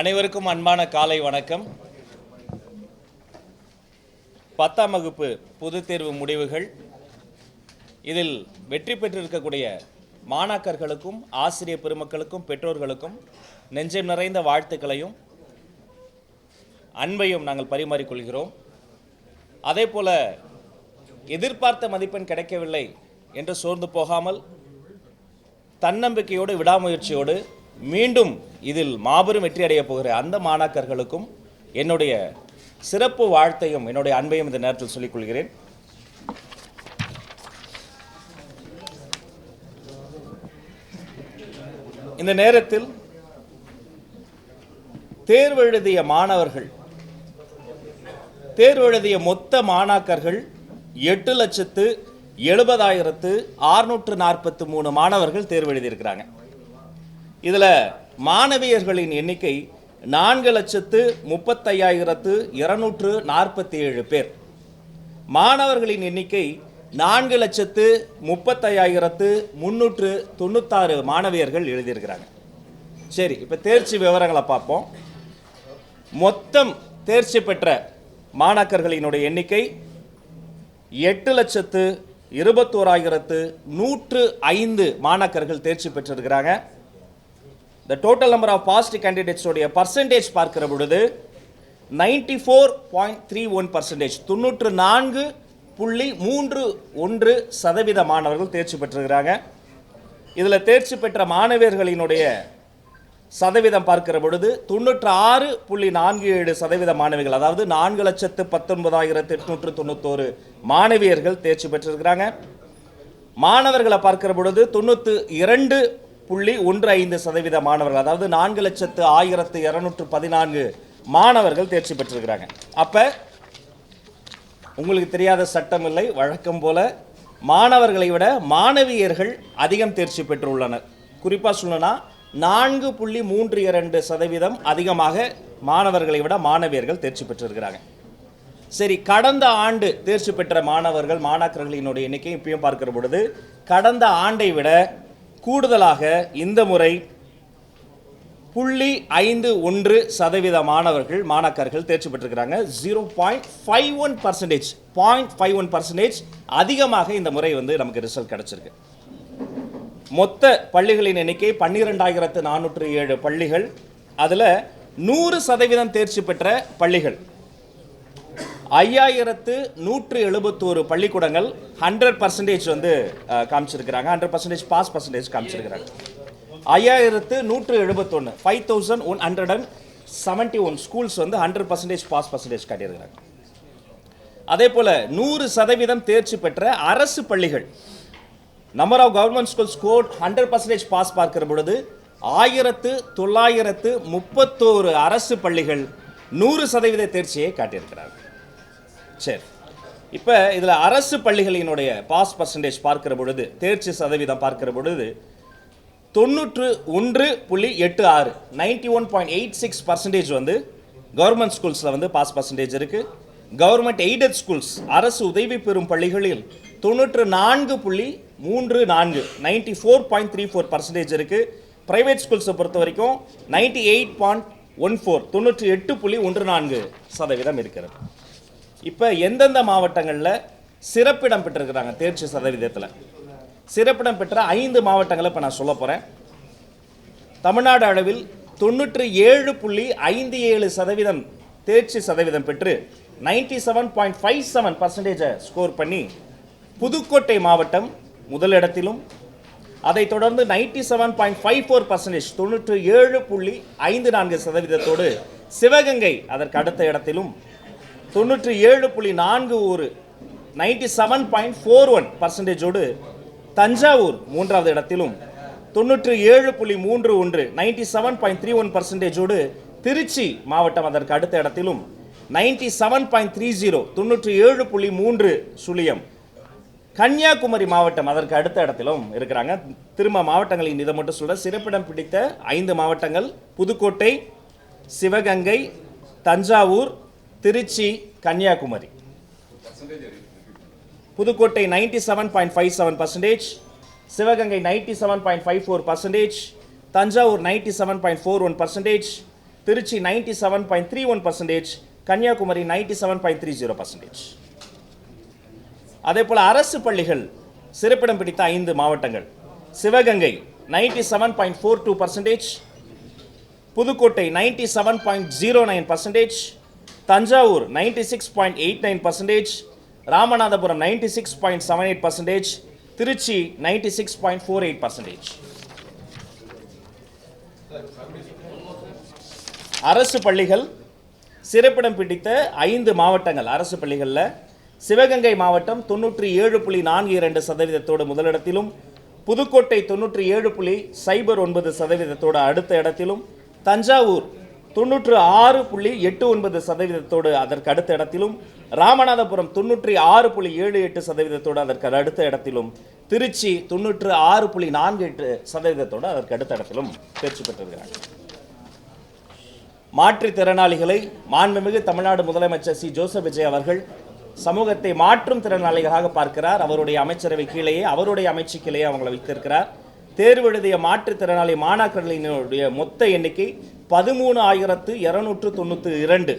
அனைவருக்கும் அன்பான காலை வணக்கம். 10ஆம் வகுப்பு பொதுத் தேர்வு முடிவுகள். இதில் வெற்றி பெற்றிருக்கக்கூடிய மாணாக்கர்களுக்கும் ஆசிரியர் பெருமக்களுக்கும் பெற்றோர்களுக்கும் நெஞ்சம் நிறைந்த வாழ்த்துக்களையும் அன்பையும் நாங்கள் பரிமாறிக்கொள்கிறோம். அதே போல எதிர்பார்த்த மதிப்பெண் கிடைக்கவில்லை என்று சோர்ந்து போகாமல் தன்னம்பிக்கையோடு விடாமுயற்சியோடு மீண்டும் இதில் மாபெரும் வெற்றி அடைய போகிற அந்த மாணாக்கர்களுக்கும் என்னுடைய சிறப்பு வாழ்த்தையும் என்னுடைய அன்பையும் இந்த நேரத்தில் சொல்லிக் கொள்கிறேன். இந்த நேரத்தில் தேர்வு எழுதிய மாணவர்கள், தேர்வு எழுதிய மொத்த மாணாக்கர்கள் 8,70,643 மாணவர்கள் தேர்வு எழுதியிருக்கிறாங்க. இதில் மாணவியர்களின் எண்ணிக்கை 4,35,247 பேர். மாணவர்களின் எண்ணிக்கை 4,35,396 மாணவியர்கள் எழுதியிருக்கிறாங்க. சரி, இப்போ தேர்ச்சி விவரங்களை பார்ப்போம். மொத்தம் தேர்ச்சி பெற்ற மாணாக்கர்களினுடைய எண்ணிக்கை 8,21,105 மாணாக்கர்கள் தேர்ச்சி பெற்றிருக்கிறாங்க. The total number of passed candidates உடைய பர்சன்டேஜ் பார்க்கிற பொழுது 94.31%, 94.31% மாணவர்கள் தேர்ச்சி பெற்றிருக்கிறாங்க. இதில் தேர்ச்சி பெற்ற மாணவியர்களினுடைய சதவீதம் பார்க்கிற பொழுது 96.47% மாணவிகள், அதாவது 4,19,891 மாணவியர்கள் தேர்ச்சி பெற்றிருக்கிறாங்க. மாணவர்களை பார்க்கிற பொழுது 92.15% மாணவர்கள், அதாவது 4,01,214 மாணவர்கள் தேர்ச்சி பெற்றிருக்கிறாங்க. அப்போ உங்களுக்கு தெரியாத சட்டம் இல்லை, வழக்கம் போல மாணவர்களை விட மாணவியர்கள் அதிகம் தேர்ச்சி பெற்றுள்ளனர். குறிப்பாக சொல்லணும்னா 4.32% அதிகமாக மாணவர்களை விட மாணவியர்கள் தேர்ச்சி பெற்றிருக்கிறாங்க. சரி, கடந்த ஆண்டு தேர்ச்சி பெற்ற மாணவர்கள் மாணாக்கர்களினுடைய எண்ணிக்கை இப்பயும் பார்க்கிற பொழுது கடந்த ஆண்டை விட கூடுதலாக இந்த முறை 0.51% மாணவர்கள் மாணாக்கர்கள் தேர்ச்சி பெற்றிருக்கிறாங்க. 0.51% அதிகமாக இந்த முறை நமக்கு ரிசல்ட் கிடைச்சிருக்கு. மொத்த பள்ளிகளின் எண்ணிக்கை 12,407 பள்ளிகள். அதில் 100% தேர்ச்சி பெற்ற பள்ளிகள் 5,171 பள்ளிக்கூடங்கள் 100% காமிச்சிருக்கிறாங்க. 100% பாஸ் பர்சன்டேஜ் காமிச்சிருக்கிறாங்க. 5,171 5,171 ஸ்கூல்ஸ் 100% பாஸ் பர்சன்டேஜ் காட்டியிருக்கிறாங்க. அதே போல 100% தேர்ச்சி பெற்ற அரசு பள்ளிகள், number of government school score 100% pass பார்க்கிற பொழுது 1,931 அரசு பள்ளிகள் 100% தேர்ச்சியை காட்டியிருக்கிறார்கள். சரி, இப்போ இதில் அரசு பள்ளிகளினுடைய பாஸ் பர்சன்டேஜ் பார்க்கிற பொழுது, தேர்ச்சி சதவீதம் பார்க்கிற பொழுது 91.86 91.86% கவர்மெண்ட் ஸ்கூல்ஸில் பாஸ் பர்சன்டேஜ் இருக்குது. கவர்மெண்ட் எய்டட் ஸ்கூல்ஸ், அரசு உதவி பெறும் பள்ளிகளில் 94.34 94.34% இருக்குது. பிரைவேட் ஸ்கூல்ஸை பொறுத்த வரைக்கும் 98.14 98.14% இருக்கிறது. இப்போ எந்தெந்த மாவட்டங்களில் சிறப்பிடம் பெற்றிருக்கிறாங்க தேர்ச்சி சதவீதத்தில்? சிறப்பிடம் பெற்ற 5 மாவட்டங்களை இப்போ நான் சொல்ல போகிறேன். தமிழ்நாடு அளவில் 97.57% தேர்ச்சி சதவீதம் பெற்று 97.57% ஸ்கோர் பண்ணி புதுக்கோட்டை மாவட்டம் முதலிடத்திலும், அதைத் தொடர்ந்து 97.54% 97.54% சிவகங்கை அதற்கு அடுத்த இடத்திலும், 97.41 97.41% தஞ்சாவூர் மூன்றாவது இடத்திலும், 97.31 97.31% திருச்சி மாவட்டம் அதற்கு அடுத்த இடத்திலும், 97.30 97.30 கன்னியாகுமரி மாவட்டம் அதற்கு அடுத்த இடத்திலும் இருக்கிறாங்க. திரும்ப மாவட்டங்களின் இதை மட்டும் சொல்ற, சிறப்பிடம் பிடித்த 5 மாவட்டங்கள் புதுக்கோட்டை, சிவகங்கை, தஞ்சாவூர், திருச்சி, கன்னியாகுமரி. புதுக்கோட்டை 97.57%, சிவகங்கை 97.54%, தஞ்சாவூர் 97.41%, திருச்சி 97.31%, கன்னியாகுமரி 97.30%. அதே போல் அரசு பள்ளிகள் சிறப்பிடம் பிடித்த 5 மாவட்டங்கள்: சிவகங்கை 97.42%, புதுக்கோட்டை 97.09%, தஞ்சாவூர் 96.89%, ராமநாதபுரம் 96.78%, திருச்சி 96.48%. அரசு பள்ளிகள் சிறப்பிடம் பிடித்த 5 மாவட்டங்கள். அரசு பள்ளிகளில் சிவகங்கை மாவட்டம் 97.42% முதலிடத்திலும், புதுக்கோட்டை 97.09% அடுத்த இடத்திலும், தஞ்சாவூர் 96.89% அதற்கு அடுத்த இடத்திலும், ராமநாதபுரம் 96.78% அதற்கு அடுத்த இடத்திலும், திருச்சி 96.48% அதற்கு அடுத்த இடத்திலும் தேர்ச்சி பெற்றிருக்கிறார்கள். மாற்றுத்திறனாளிகளை மாண்புமிகு தமிழ்நாடு முதலமைச்சர் சி. ஜோசப் விஜய் அவர்கள் சமூகத்தை மாற்றும் திறனாளிகளாக பார்க்கிறார். அவருடைய அமைச்சரவை கீழேயே, அவருடைய அமைச்சுக்கிலேயே அவங்களை வைத்திருக்கிறார். தேர்வு எழுதிய மாற்றுத்திறனாளி மாணாக்கர்களினுடைய மொத்த எண்ணிக்கை 13,292.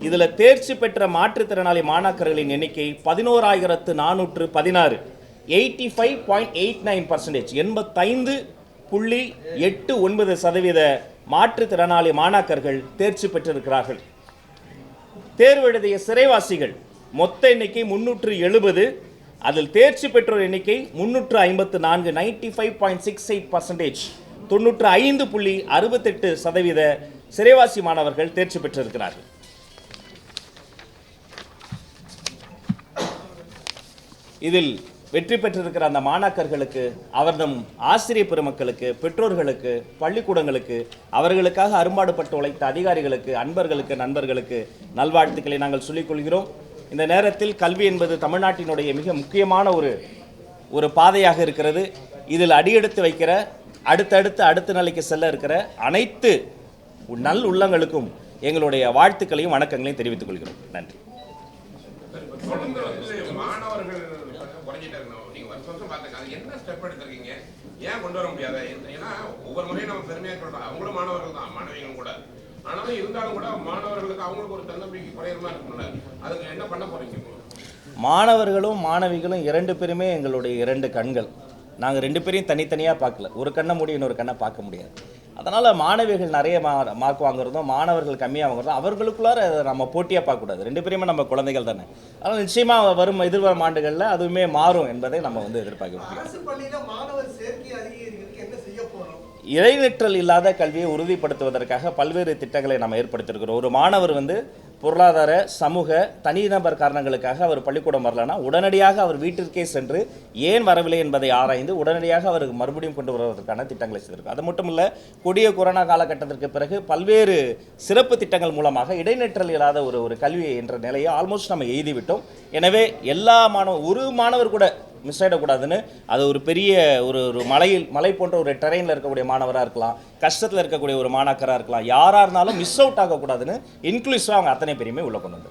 இதில் தேர்ச்சி பெற்ற மாற்றுத்திறனாளி மாணாக்கர்களின் எண்ணிக்கை 11,416. 85.89%, 85.89% மாற்றுத்திறனாளி மாணாக்கர்கள் தேர்ச்சி பெற்றிருக்கிறார்கள். தேர்வு எழுதிய சிறைவாசிகள் மொத்த எண்ணிக்கை 370. அதில் தேர்ச்சி பெற்றோர் எண்ணிக்கை 354. 95.68%, 95.68% சிறைவாசி மாணவர்கள் தேர்ச்சி பெற்றிருக்கிறார்கள். இதில் வெற்றி பெற்றிருக்கிற அந்த மாணாக்கர்களுக்கு, அவர்தம் ஆசிரியர் பெருமக்களுக்கு, பெற்றோர்களுக்கு, பள்ளிக்கூடங்களுக்கு, அவர்களுக்காக அரும்பாடுபட்டு உழைத்த அதிகாரிகளுக்கு, அன்பர்களுக்கு, நண்பர்களுக்கு நல்வாழ்த்துக்களை நாங்கள் சொல்லிக்கொள்கிறோம். இந்த நேரத்தில் கல்வி என்பது தமிழ்நாட்டினுடைய மிக முக்கியமான ஒரு பாதையாக இருக்கிறது. இதில் அடியெடுத்து வைக்கிற, அடுத்த நிலைக்கு செல்ல இருக்கிற அனைத்து நல் உள்ளங்களுக்கும் எங்களுடைய வாழ்த்துக்களையும் வணக்கங்களையும் தெரிவித்துக் கொள்கிறோம். நன்றி. ஏன் கொண்டு வர முடியாது? ஏன்னா ஒவ்வொரு முறையும் நம்ம பெருமையாக சொல்றோம், அவங்களும் மாணவர்கள் தான், மாணவிகளும் கூட. ஆனாலும் இருந்தாலும் கூட மாணவர்களுக்கு அவங்களுக்கு ஒரு தன்னம்பிக்கை குறையிற மாதிரி இருக்கும்ல, அதுக்கு என்ன பண்ண போறீங்க? மாணவர்களும் மாணவிகளும் 2 பேருமே எங்களுடைய 2 கண்கள். நாங்கள் 2 பேரையும் தனித்தனியாக பார்க்கல. ஒரு கண்ணை மூடி இன்னொரு கண்ணை பார்க்க முடியாது. அதனால் மாணவிகள் நிறைய மார்க் வாங்குறதும், மாணவர்கள் கம்மியாக வாங்குறதும் அவர்களுக்குள்ளார நம்ம போட்டியாக பார்க்கக்கூடாது. 2 பேருமே நம்ம குழந்தைகள் தானே. அதனால் நிச்சயமாக எதிர்வரும் ஆண்டுகளில் அதுவுமே மாறும் என்பதை நம்ம எதிர்பார்க்கிறோம். இடைநிற்றல் இல்லாத கல்வியை உறுதிப்படுத்துவதற்காக பல்வேறு திட்டங்களை நம்ம ஏற்படுத்தியிருக்கிறோம். ஒரு மாணவர் பொருளாதார, சமூக, தனிநபர் காரணங்களுக்காக அவர் பள்ளிக்கூடம் வரலன்னா உடனடியாக அவர் வீட்டிற்கே சென்று ஏன் வரவில்லை என்பதை ஆராய்ந்து உடனடியாக அவருக்கு மறுபடியும் கொண்டு வருவதற்கான திட்டங்களை செய்திருக்கோம். அது மட்டும் இல்லை, கொடிய கொரோனா காலகட்டத்திற்கு பிறகு பல்வேறு சிறப்பு திட்டங்கள் மூலமாக இடைநிற்றல் இல்லாத ஒரு கல்வி என்ற நிலையை ஆல்மோஸ்ட் நம்ம எழுதிவிட்டோம். எனவே எல்லா ஒரு மாணவர் கூட மிஸ் ஆகிடக்கூடாதுன்னு அது ஒரு பெரிய ஒரு மலை போன்ற ஒரு டெரெயினில் இருக்கக்கூடிய மாணவராக இருக்கலாம், கஷ்டத்தில் இருக்கக்கூடிய ஒரு மாணாக்கராக இருக்கலாம், யாராக இருந்தாலும் மிஸ் அவுட் ஆகக்கூடாதுன்னு இன்க்ளூசிவாக அவங்க அத்தனை பேருமே உள்ள கொண்டு வந்து.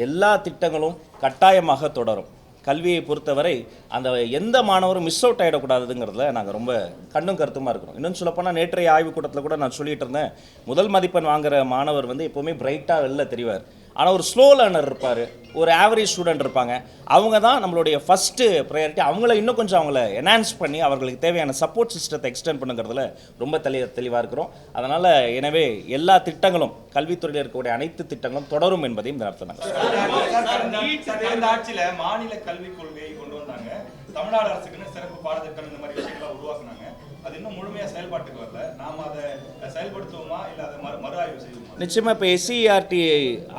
எல்லா திட்டங்களும் கட்டாயமாக தொடரும். கல்வியை பொறுத்தவரை அந்த எந்த மாணவரும் மிஸ் அவுட் ஆகிடக்கூடாதுங்கிறதுல நாங்கள் ரொம்ப கண்ணும் கருத்துமாக இருக்கிறோம். இன்னும் சொல்லப்போனால் நேற்றைய ஆய்வுக்கூட்டத்தில் கூட நான் சொல்லிட்டு இருந்தேன், முதல் மதிப்பெண் வாங்குகிற மாணவர் எப்போவுமே பிரைட்டாக வெளில தெரிவார். ஆனால் ஒரு ஸ்லோ லேர்னர் இருப்பார், ஒரு ஆவரேஜ் ஸ்டூடெண்ட் இருப்பாங்க. அவங்க தான் நம்மளுடைய ஃபஸ்ட்டு ப்ரையாரிட்டி. அவங்கள இன்னும் கொஞ்சம் அவங்கள என்ஹான்ஸ் பண்ணி அவர்களுக்கு தேவையான சப்போர்ட் சிஸ்டத்தை எக்ஸ்டெண்ட் பண்ணுங்கிறதுல ரொம்ப தெளிவாக இருக்கிறோம். அதனால் எனவே எல்லா திட்டங்களும், கல்வித்துறையில் இருக்கக்கூடிய அனைத்து திட்டங்களும் தொடரும் என்பதையும் நடத்தினாங்க. ஆட்சியில் மாநில கல்விக் கொள்கையை கொண்டு வந்தாங்க, தமிழ்நாடு அரசுக்குன்னு சிறப்பு பாடத்திட்டம், இந்த மாதிரி விஷயங்களை உருவாக்குனாங்க. அது இன்னும் முழுமையாக செயல்பாட்டுக்கு வரல. நாம் அதை செயல்படுத்துவோமா இல்லை அதை மறு ஆய்வு செய்வோமா? நிச்சயமாக இப்போ SCERT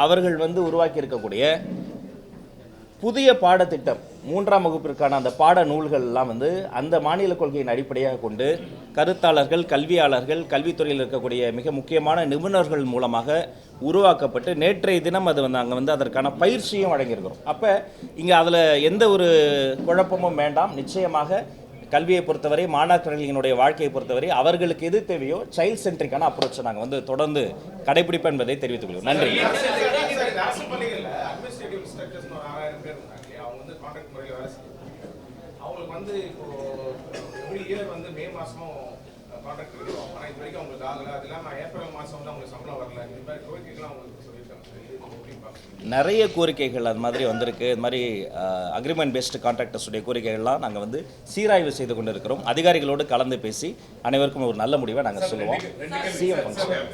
அவர்கள் உருவாக்கி இருக்கக்கூடிய புதிய பாடத்திட்டம் 3ஆம் வகுப்பிற்கான அந்த பாட நூல்கள் எல்லாம் அந்த மாநில கொள்கையின் அடிப்படையாக கொண்டு கருத்தாளர்கள், கல்வியாளர்கள், கல்வித்துறையில் இருக்கக்கூடிய மிக முக்கியமான நிபுணர்கள் மூலமாக உருவாக்கப்பட்டு நேற்றைய தினம் அது அங்கே அதற்கான பயிற்சியும் வழங்கியிருக்கிறோம். அப்போ இங்கே அதில் எந்த ஒரு குழப்பமும் வேண்டாம். நிச்சயமாக கல்வியை பொறுத்தவரை மாணாக்கர்களினுடைய வாழ்க்கையை பொறுத்தவரை அவர்களுக்கு எது தேவையோ சைல்ட் சென்ட்ரிக்கான அப்ரோச்சை நாங்கள் வந்து தொடர்ந்து கடைபிடிப்போம் என்பதை தெரிவித்துக் கொள்வோம். நன்றி. அரசு பள்ளிகளில் அட்மினிஸ்ட்ரேட்டிவ் இன்ஸ்ட்ரக்டர்ஸ் ஒரு 6000 பேர் இருந்தாங்க இல்லையா, அவங்க வந்து கான்ட்ராக்ட் முறையில் வேலை செய்யறாங்க. அவங்களுக்கு வந்து இப்போ எவ்ரி இயர் வந்து மே மாதமும் கான்ட்ராக்ட் இருக்கும். ஆனால் இது வரைக்கும் அவங்களுக்கு ஆகலை. அது இல்லாமல் ஏப்ரல் மாதம் வந்து அவங்களுக்கு சம்பளம் வரல. இந்த மாதிரி கோரிக்கைகள்லாம் அவங்களுக்கு சொல்லியிருக்காங்க. இது எப்படி பார்க்குறீங்க? நிறைய கோரிக்கைகள் அது மாதிரி வந்திருக்கு. இது மாதிரி அக்ரிமெண்ட் பேஸ்டு கான்ட்ராக்டர்ஸுடைய கோரிக்கைகள்லாம் நாங்கள் வந்து சீராய்வு செய்து கொண்டு இருக்கிறோம். அதிகாரிகளோடு கலந்து பேசி அனைவருக்கும் ஒரு நல்ல முடிவை நாங்கள் சொல்லுவோம். சிஎம் ஃபங்க்ஷன்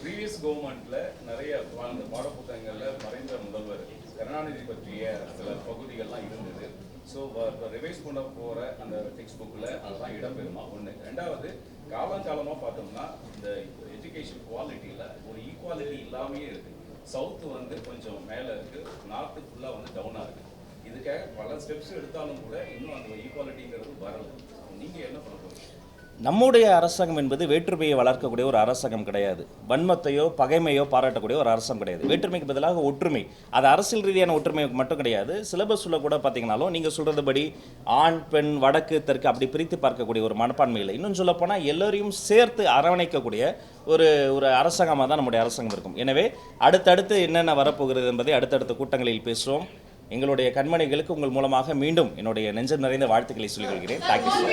ப்ரீவியஸ் கவர்மெண்ட்ல நிறைய அந்த பாடப்புத்தகங்கள்ல மறைந்த முதல்வர் கருணாநிதி பற்றிய சில பகுதிகள்லாம் இருந்தது. ஸோ ரிவைஸ் பண்ண போற அந்த டெக்ஸ்ட் புக்கில் அதெல்லாம் இடம்பெறுமா ஒன்று. ரெண்டாவது, காலங்காலமாக பார்த்தோம்னா இந்த எஜுகேஷன் குவாலிட்டியில் ஒரு ஈக்குவாலிட்டி இல்லாமையே இருக்கு. சவுத்து வந்து கொஞ்சம் மேலே இருக்கு, நார்த்து ஃபுல்லாக வந்து டவுனாக இருக்கு. இதுக்காக பல ஸ்டெப்ஸ் எடுத்தாலும் கூட இன்னும் அந்த ஈக்குவாலிட்டிங்கிறது வரல. நீங்கள் என்ன பண்ண போறீங்க? நம்முடைய அரசாங்கம் என்பது வேற்றுமையை வளர்க்கக்கூடிய ஒரு அரசாங்கம் கிடையாது. வன்மத்தையோ பகைமையோ பாராட்டக்கூடிய ஒரு அரசாங்கம் கிடையாது. வேற்றுமைக்கு பதிலாக ஒற்றுமை. அது அரசியல் ரீதியான ஒற்றுமை மட்டும் கிடையாது. சிலபஸில் கூட பார்த்தீங்கன்னாலும் நீங்கள் சொல்கிறதுபடி ஆண் பெண் வடக்கு தெற்கு அப்படி பிரித்து பார்க்கக்கூடிய ஒரு மனப்பான்மை இல்லை. இன்னும் சொல்லப்போனால் எல்லோரையும் சேர்த்து அரவணைக்கக்கூடிய ஒரு அரசாங்கமாக தான் நம்முடைய அரசாங்கம் இருக்கும். எனவே அடுத்தடுத்து என்னென்ன வரப்போகிறது என்பதை அடுத்தடுத்த கூட்டங்களில் பேசுவோம். எங்களுடைய கண்மணிகளுக்கு உங்கள் மூலமாக மீண்டும் என்னுடைய நெஞ்சம் நிறைந்த வாழ்த்துக்களை சொல்லிக் கொள்கிறேன். தேங்க்யூ.